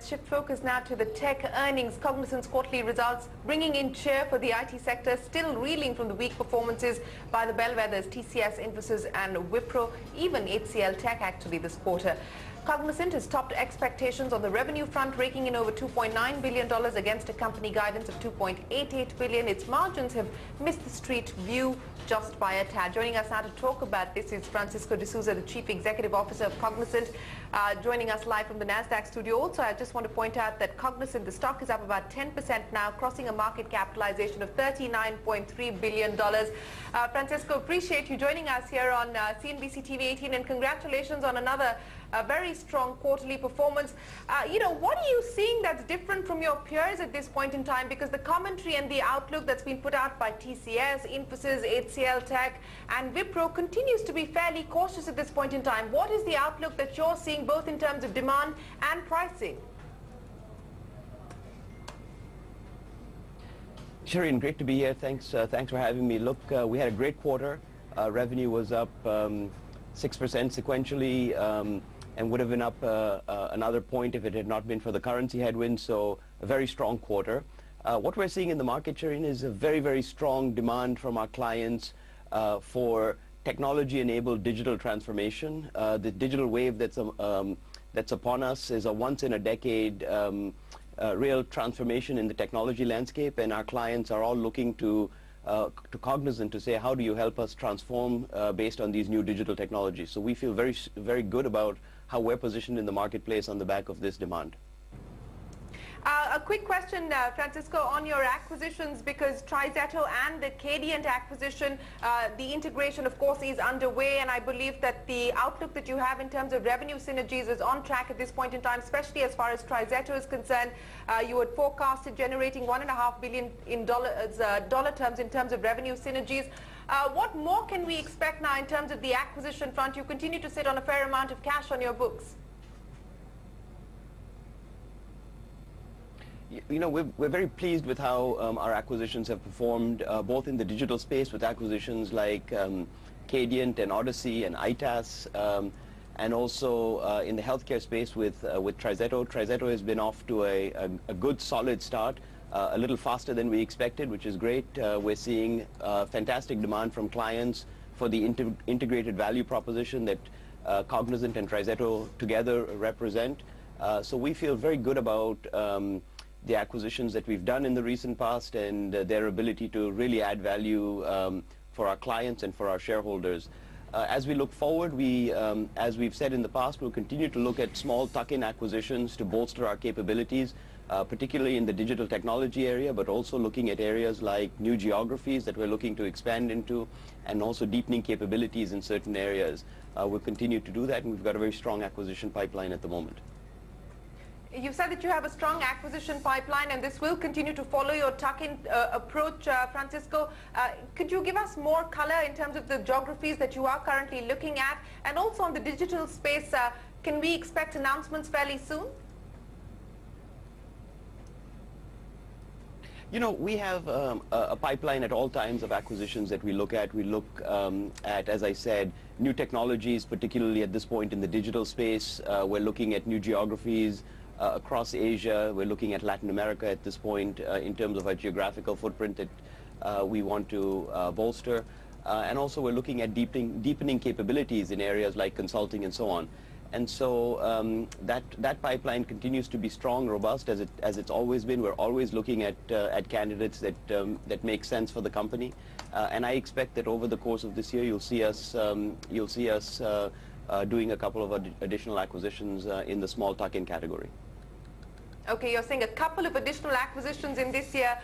let's shift focus now to the tech earnings. Cognizant's quarterly results bringing in cheer for the IT sector, still reeling from the weak performances by the bellwethers TCS, Infosys and Wipro, even HCL Tech actually this quarter. Cognizant has topped expectations on the revenue front, raking in over $2.9 billion against a company guidance of $2.88 billion. Its margins have missed the street view just by a tad. Joining us now to talk about this is Francisco D'Souza, the Chief Executive Officer of Cognizant, joining us live from the NASDAQ studio. Also, I just want to point out that Cognizant, the stock is up about 10% now, crossing a market capitalization of $39.3 billion. Francisco, appreciate you joining us here on CNBC TV 18, and congratulations on another very strong quarterly performance. What are you seeing that's different from your peers at this point in time? Because the commentary and the outlook that's been put out by TCS, Infosys, HCL Tech and Wipro continues to be fairly cautious at this point in time. What is the outlook that you're seeing both in terms of demand and pricing? Shireen, great to be here. Thanks for having me. Look, we had a great quarter. Revenue was up 6% sequentially. And would have been up another point if it had not been for the currency headwinds, so a very strong quarter. What we're seeing in the market, Shireen, is a very, very strong demand from our clients for technology-enabled digital transformation. The digital wave that's upon us is a once-in-a-decade real transformation in the technology landscape, and our clients are all looking to Cognizant to say, how do you help us transform based on these new digital technologies? So we feel very, very good about how we're positioned in the marketplace on the back of this demand. A quick question, Francisco, on your acquisitions, because TriZetto and the Cognizant acquisition, the integration, of course, is underway, and I believe that the outlook that you have in terms of revenue synergies is on track at this point in time, especially as far as TriZetto is concerned. You had forecasted generating $1.5 billion in dollar terms in terms of revenue synergies. What more can we expect now in terms of the acquisition front? You continue to sit on a fair amount of cash on your books. We're very pleased with how our acquisitions have performed, both in the digital space with acquisitions like Cognizant and Odyssey and ITAS, and also in the healthcare space with TriZetto. TriZetto has been off to a good, solid start, a little faster than we expected, which is great. We're seeing fantastic demand from clients for the integrated value proposition that Cognizant and TriZetto together represent. So we feel very good about the acquisitions that we've done in the recent past and their ability to really add value for our clients and for our shareholders. As we look forward, as we've said in the past, we'll continue to look at small tuck-in acquisitions to bolster our capabilities, particularly in the digital technology area, but also looking at areas like new geographies that we're looking to expand into, and also deepening capabilities in certain areas. We'll continue to do that, and we've got a very strong acquisition pipeline at the moment. You said that you have a strong acquisition pipeline, and this will continue to follow your tuck-in approach, Francisco. Could you give us more color in terms of the geographies that you are currently looking at? And also on the digital space, can we expect announcements fairly soon? We have a pipeline at all times of acquisitions that we look at. We look at, as I said, new technologies, particularly at this point in the digital space. We're looking at new geographies across Asia. We're looking at Latin America at this point in terms of our geographical footprint that we want to bolster. And also we're looking at deepening capabilities in areas like consulting and so on. And so that pipeline continues to be strong, robust, as it's always been. We're always looking at candidates that make sense for the company. And I expect that over the course of this year, you'll see us doing a couple of additional acquisitions in the small tuck-in category. Okay, you're saying a couple of additional acquisitions in this year.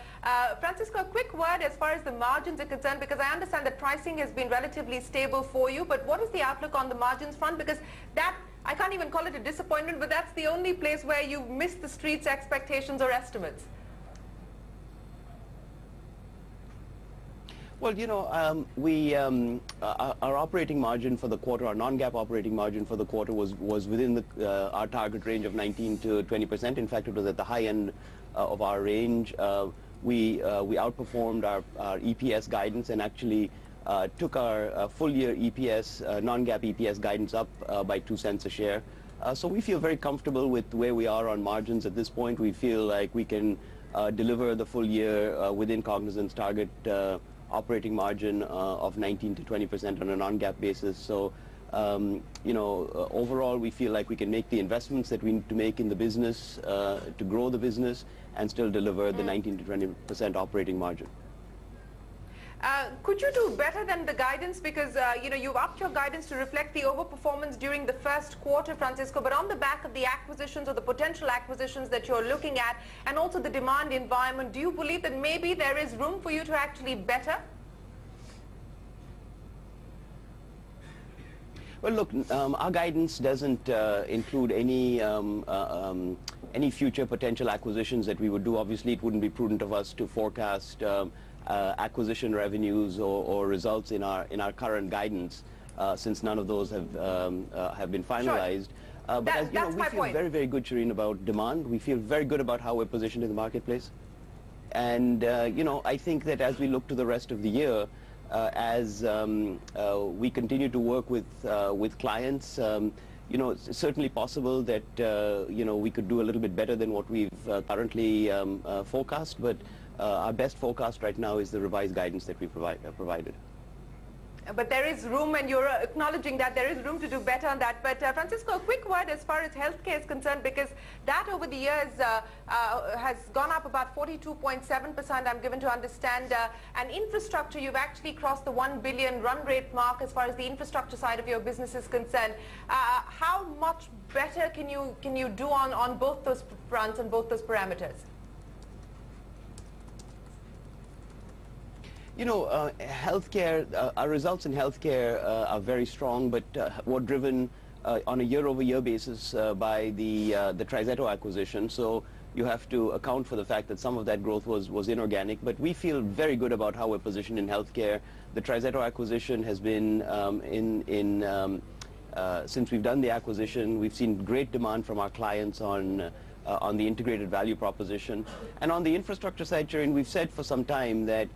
Francisco, a quick word as far as the margins are concerned, because I understand that pricing has been relatively stable for you, but what is the outlook on the margins front? Because that, I can't even call it a disappointment, but that's the only place where you missed the street's expectations or estimates. Well, our operating margin for the quarter, our non-GAAP operating margin for the quarter was within our target range of 19 to 20%. In fact, it was at the high end of our range. We outperformed our EPS guidance and actually took our full year EPS, non-GAAP EPS guidance up by 2 cents a share. So we feel very comfortable with where we are on margins at this point. We feel like we can deliver the full year within Cognizant's target operating margin of 19 to 20% on a non-GAAP basis. So, overall, we feel like we can make the investments that we need to make in the business to grow the business and still deliver the 19 to 20% operating margin. Could you do better than the guidance? Because, you've upped your guidance to reflect the overperformance during the first quarter, Francisco, but on the back of the acquisitions or the potential acquisitions that you're looking at and also the demand environment, do you believe that maybe there is room for you to actually better? Well, look, our guidance doesn't include any future potential acquisitions that we would do. Obviously, it wouldn't be prudent of us to forecast acquisition revenues or results in our current guidance, since none of those have been finalized. Sure. But as you know, we feel point. very, very good, Shireen, about demand. We feel very good about how we're positioned in the marketplace. And I think that as we look to the rest of the year, as we continue to work with clients, it's certainly possible that we could do a little bit better than what we've currently forecast. But our best forecast right now is the revised guidance that we provided. But there is room, and you're acknowledging that there is room to do better on that. But Francisco, a quick word as far as healthcare is concerned, because that over the years has gone up about 42.7%, I'm given to understand. And infrastructure, you've actually crossed the 1 billion run rate mark as far as the infrastructure side of your business is concerned. How much better can you do on both those fronts and both those parameters? Healthcare, our results in healthcare are very strong, but were driven on a year-over-year basis by the TriZetto acquisition. So you have to account for the fact that some of that growth was inorganic. But we feel very good about how we're positioned in healthcare. The TriZetto acquisition has been since we've done the acquisition, we've seen great demand from our clients on the integrated value proposition. And on the infrastructure side, Shireen, we've said for some time that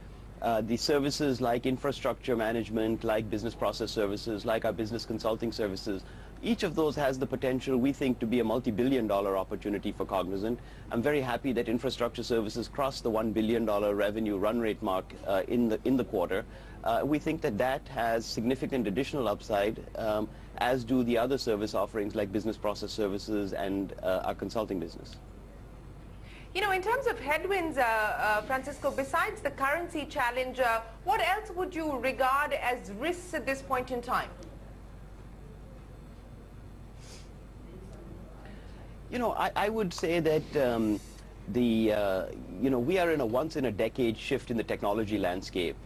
the services like infrastructure management, like business process services, like our business consulting services, each of those has the potential, we think, to be a multi-billion-dollar opportunity for Cognizant. I'm very happy that infrastructure services crossed the $1 billion revenue run rate mark in the quarter. We think that has significant additional upside, as do the other service offerings like business process services and our consulting business. In terms of headwinds, Francisco, besides the currency challenge, what else would you regard as risks at this point in time? I would say that we are in a once-in-a-decade shift in the technology landscape.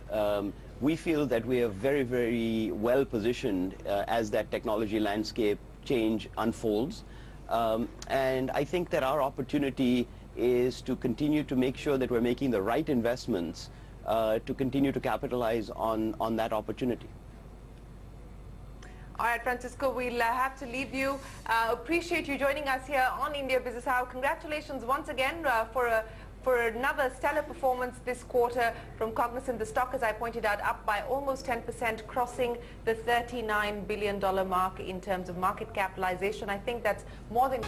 We feel that we are very, very well positioned as that technology landscape change unfolds. And I think that our opportunity is to continue to make sure that we're making the right investments to continue to capitalize on that opportunity. All right, Francisco, we'll have to leave you. Appreciate you joining us here on India Business Hour. Congratulations once again for another stellar performance this quarter from Cognizant. The stock, as I pointed out, up by almost 10%, crossing the $39 billion mark in terms of market capitalization. I think that's more than...